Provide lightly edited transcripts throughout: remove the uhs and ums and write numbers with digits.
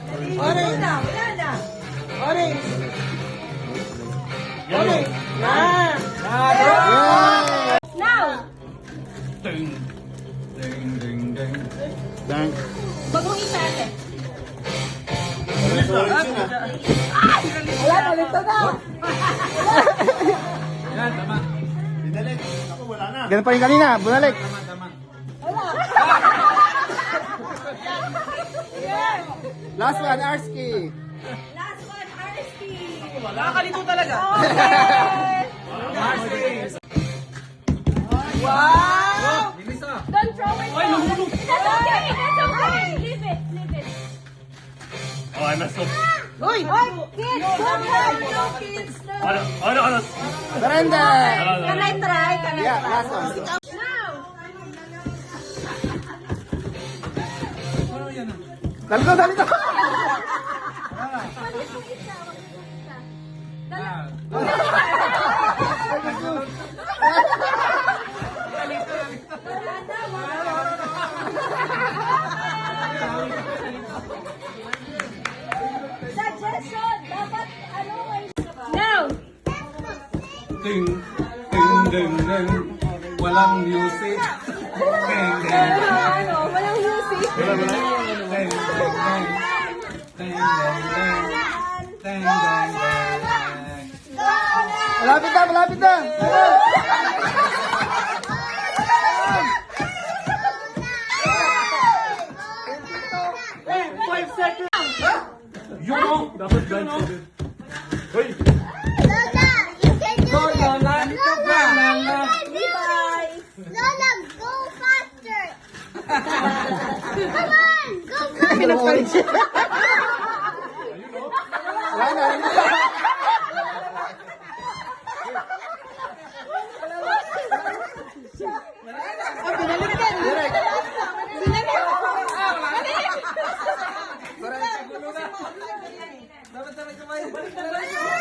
Orange. Wala na. Orange. Orange. Now. Ding. Ding, ding, ding. Dang. Bagong isa ate. Wala, nalito na. Yan, tama. Binalik. Ako, wala na. Ganun pa rin kanina. Bunalik. Tama, tama. Last one, Arski. Last one, Arsky. Nakakalito talaga. Wow! Bilis ah. Don't throw it. Ay, nahulog. That's okay. That's okay. Leave it. Leave it. Oh, I messed up. Uy! Kids! No, kids! No! Ano? Surrender. Can I try? Can I Yeah, try? last one. Now! Dalito, dalito. Suggestion! Dapat ano ay... Now! Ding, ding, ding, ding. Walang music. Ding, ding. Ano? Walang music. Ding, ding, ding. Ding, ding, ding. Ding, ding, ding. Malapit na, malapit na. Yun o. Dapat blind seven. Hoy. Lola, you can do Go, this. Lola. Lola, Lola. you can do this. Lola, go faster. Come on, go faster. Wala na, wala na.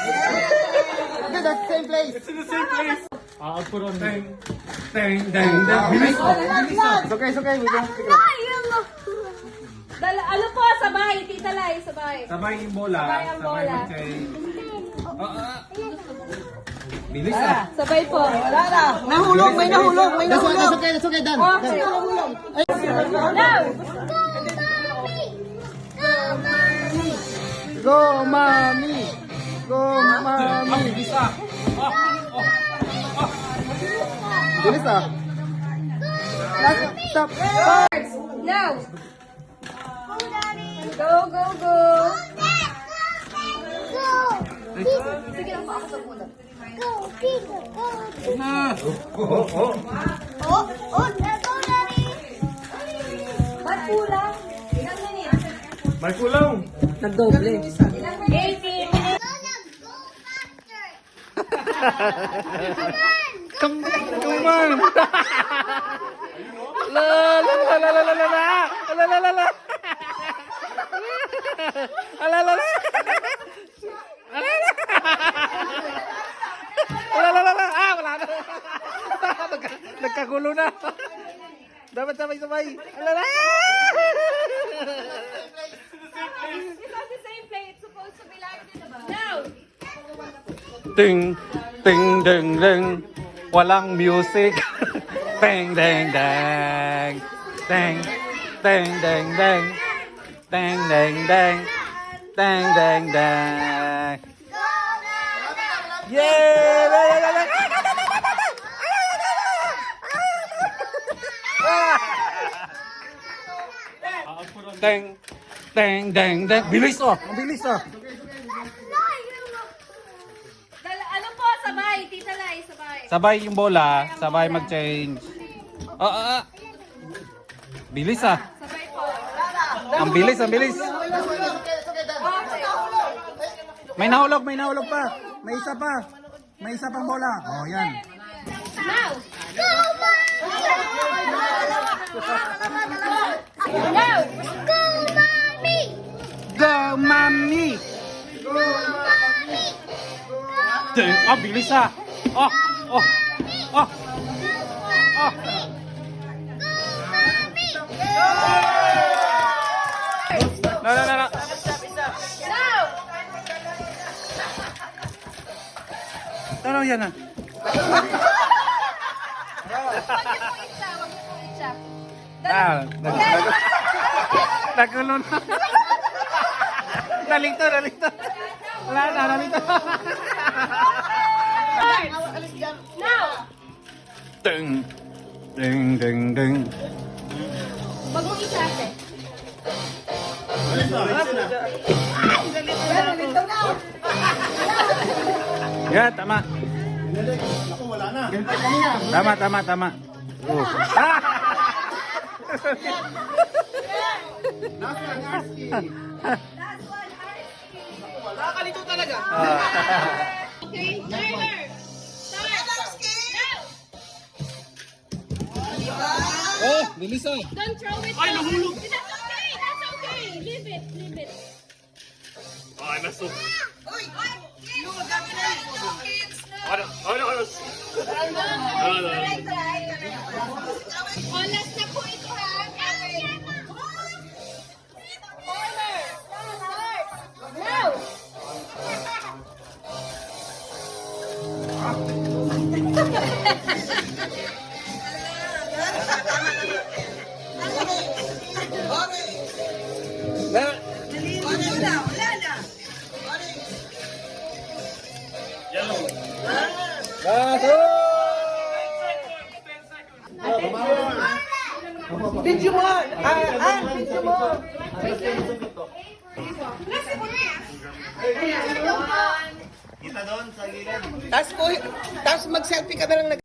Okay, that's the same place. It's in the same place. Out ko ron. Ding, ding, ding, ding. Bilis o. Bilis o. It's okay, we don't figure it. Ay, yung... Ano po, sabay, tita Lai, sabay. Sabay yung bola. Sabay ang bola. Bilis ah. Sabay po. Nahulog, may nahulog, may That's one, nahulog. that's okay, done. Okay. Now! Go, mommy. Go, Ah, mommy. bilis ah. Bilis ah. Last one, stop. Now! Go, go, go! Sige lang po, ako sa muna. Go, Peter, go. Oh. Oh, go, Daddy. Ba't kulang? Ilang minutes? May kulang. Nagdoble. 18 minutes. Lola, go faster. Come on. Come on. La la la la la la la la la la la. La la la. La. Ah, wala na. Nagkagulo na. Dapat sabay-sabay. La la. It's not the same play. It's supposed to be like this. Now! Ting, ting, ding, ding. Walang music. Ding, ding, ding. Ding, ding, ding, ding. Ding, ding, ding. Ding, ding, ding. Yeah! Ding, ding, ding, ding. Bilis oh! Ang bilis oh! Ano po, sabay, tita Lai, sabay. Sabay yung bola, sabay mag-change. Bilis ah. Sabay po. Ang bilis, ang bilis. Okay. May nahulog pa. May isa pa. May isa pang bola. Oh, yan. Now! Go, Now! Go, mommy. Go, mommy! Go, mommy. Ding, ah, bilis ah. Oh, oh, oh, oh. No, no, no, no. Tara yan ah. Wag niyo po isa. Wag niyo po isa. Nagulo na. Nalito. Wala na, nalito. Now! Ding. Ding. Wag mong isate. Yeah, tama. Tama. Oh. Ah! Nakakalito talaga. Okay, timer. Start. Now! Oh, bilis ah. Don't throw it. Ay, nahulog. That's okay. That's okay. Leave it. Ay, nasok. Uy! No, dami na. Ano? Honest na po ito ha. Now! Wala na. Video mo! Video mo! Tapos mag-selfie ka na lang